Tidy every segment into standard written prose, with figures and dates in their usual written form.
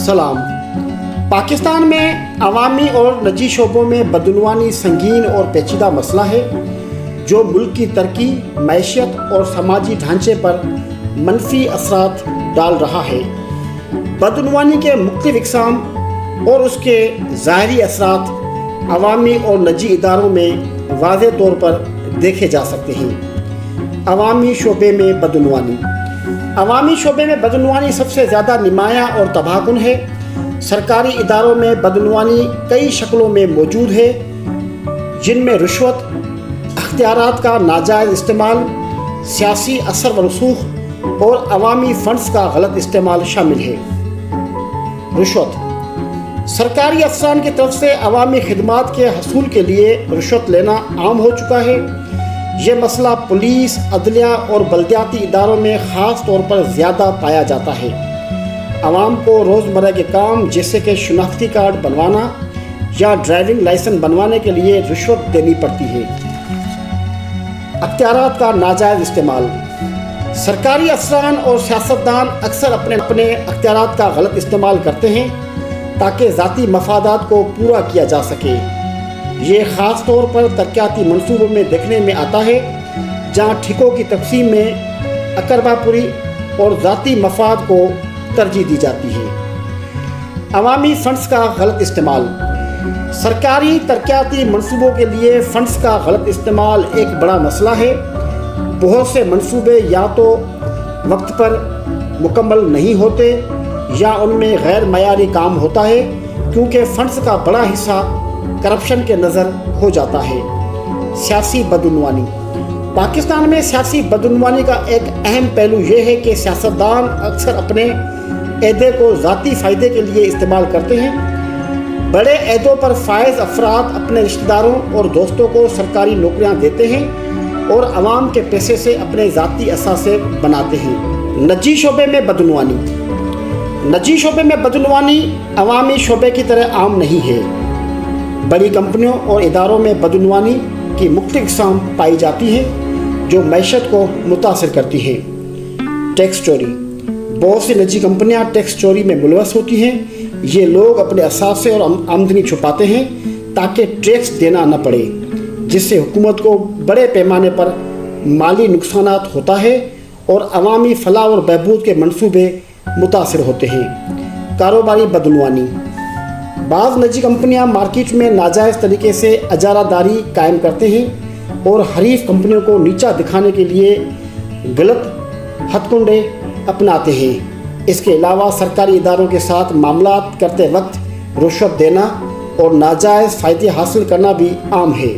सलाम। पाकिस्तान में अवामी और निजी शोबों में बदعنوانی संगीन और पेचीदा मसला है जो मुल्क की तरक्की, मैशियत और समाजी ढांचे पर मनफी असरात डाल रहा है। बदعنوانی के मुख्तलिफ इक़साम और उसके ज़ाहिरी असरात अवामी और निजी इदारों में वाज़े तौर पर देखे जा सकते हैं। अवामी शोबे में बदعنوانی। अवामी शोबे में बदعنوانی सबसे ज़्यादा नुमायाँ और तबाहकुन है। सरकारी इदारों में बदعنوانی कई शक्लों में मौजूद है, जिनमें रिश्वत, अख्तियारात का नाजायज़ इस्तेमाल, सियासी असर व रसूख और अवामी फ़ंड्स का गलत इस्तेमाल शामिल है। रिश्वत। सरकारी अफसरान की तरफ से अवामी खिदमात के हसूल के लिए रिश्वत लेना आम हो चुका है। ये मसला पुलिस, अदलिया और बल्दियाती इदारों में ख़ास तौर पर ज़्यादा पाया जाता है। आवाम को रोज़मर्रा के काम जैसे कि शनाख्ती कार्ड बनवाना या ड्राइविंग लाइसेंस बनवाने के लिए रिश्वत देनी पड़ती है। अख्तियारात का नाजायज़ इस्तेमाल। सरकारी अफसरान और सियासतदान अक्सर अपने अख्तियारात का गलत इस्तेमाल करते हैं ताकि ज़ाती मफादात को पूरा किया जा सके। ये ख़ास तौर पर तरक्याती मंसूबों में देखने में आता है, जहाँ ठिकों की तकसीम में अकरबापुरी और ज़ाती मफाद को तरजीह दी जाती है। अवामी फ़ंड्स का गलत इस्तेमाल। सरकारी तरक्याती मंसूबों के लिए फ़ंड्स का गलत इस्तेमाल एक बड़ा मसला है। बहुत से मंसूबे या तो वक्त पर मुकम्मल नहीं होते या उनमें गैर मयारी काम होता है, क्योंकि फ़ंड्स का बड़ा हिस्सा करप्शन के नज़र हो जाता है। सियासी बदعنوانی। पाकिस्तान में सियासी बदعنوانی का एक अहम पहलू ये है कि सियासतदान अक्सर अपने अहदे को ज़ाती फ़ायदे के लिए इस्तेमाल करते हैं। बड़े अहदों पर फायज़ अफराद अपने रिश्तेदारों और दोस्तों को सरकारी नौकरियां देते हैं और आवाम के पैसे से अपने ज़ाती असासे बनाते हैं। निजी शोबे में बदعنوانی। निजी शोबे में बदعنوانی अवामी शोबे की तरह आम नहीं है। बड़ी कंपनियों और इदारों में बदعنوانی की मुख्तलिफ इक़साम पाई जाती हैं जो मैशत को मुतासिर करती हैं। टैक्स चोरी। बहुत सी निजी कंपनियां टैक्स चोरी में मुलवस होती हैं। ये लोग अपने असासे और आमदनी छुपाते हैं ताकि टैक्स देना न पड़े, जिससे हुकूमत को बड़े पैमाने पर माली नुकसानात होता है और अवामी फलाह और बहबूद के मंसूबे मुतासिर होते हैं। कारोबारी बदعنوانی। बाज़ निजी कंपनियां मार्केट में नाजायज़ तरीके से अजारादारी कायम करते हैं और हरीफ कंपनियों को नीचा दिखाने के लिए गलत हथकंडे अपनाते हैं। इसके अलावा सरकारी इदारों के साथ मामलात करते वक्त रिश्वत देना और नाजायज़ फ़ायदे हासिल करना भी आम है।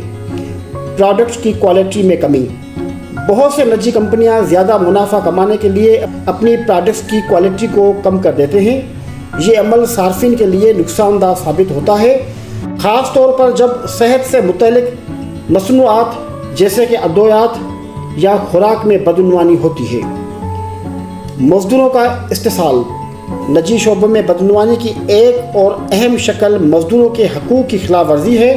प्रोडक्ट्स की क्वालिटी में कमी। बहुत से निजी कंपनियां ज़्यादा मुनाफा कमाने के लिए अपनी प्रोडक्ट्स की क्वालिटी को कम कर देते हैं। ये अमल सार्फिन के लिए नुकसानदा साबित होता है, ख़ास तौर पर जब सेहत से मुतल्लिक मसनूआत जैसे कि अद्वियात या खुराक में बदعنوانی होती है। मज़दूरों का इस्तेसाल। निजी शोबे में बदعنوانی की एक और अहम शक्ल मज़दूरों के हकूक़ की खिलाफ वर्जी है।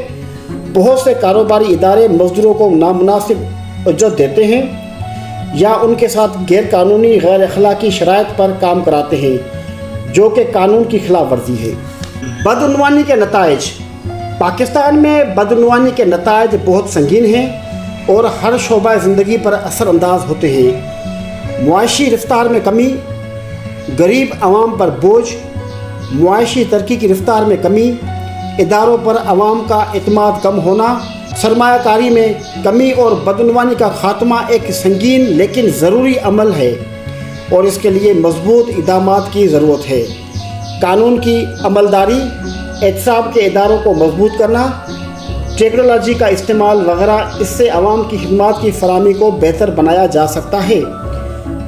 बहुत से कारोबारी इदारे मज़दूरों को नामुनासिब उजरत देते हैं या उनके साथ गैर कानूनी गैर अखलाकी शराइत पर काम कराते हैं, जो कि कानून की खिलाफ वर्जी है। बदعنوانی के नताइज। पाकिस्तान में बदعنوانی के नताइज बहुत संगीन हैं और हर शोबा ज़िंदगी पर असरअंदाज होते हैं। मुआशी रफ्तार में कमी, गरीब आवाम पर बोझ, मुआशी तरक्की की रफ्तार में कमी, इदारों पर आवाम का एतमाद कम होना, सरमायाकारी में कमी और बदعنوانی का ख़ात्मा एक संगीन लेकिन ज़रूरी अमल है और इसके लिए मजबूत इक़दामात की ज़रूरत है। कानून की अमलदारी, एहतसाब के इदारों को मजबूत करना, टेक्नोलॉजी का इस्तेमाल वगैरह, इससे आवाम की खिदमत की फराहमी को बेहतर बनाया जा सकता है।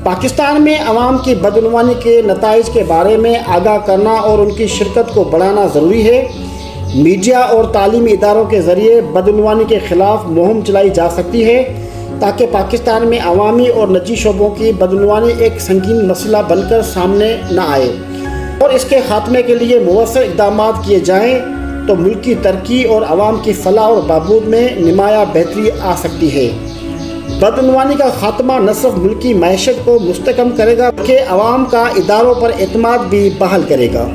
पाकिस्तान में आवाम की बदعنوانی के नताइज के बारे में आगाह करना और उनकी शिरकत को बढ़ाना ज़रूरी है। मीडिया और तालीमी इदारों के ज़रिए बदعنوانی के ख़िलाफ़ मुहिम चलाई जा सकती है ताकि पाकिस्तान में अवामी और निजी शोबों की बदعنوانی एक संगीन मसला बनकर सामने न आए और इसके ख़ात्मे के लिए मुवस्सर इक़दामात किए जाएँ तो मुल्क की तरक्की और आवाम की फलाह और बहबूद में नुमायाँ बेहतरी आ सकती है। बदعنوانی का ख़ात्मा न सिर्फ मुल्क की मैशत को मुस्तहकम करेगा बल्कि आवाम का इदारों पर एतमाद भी बहाल करेगा।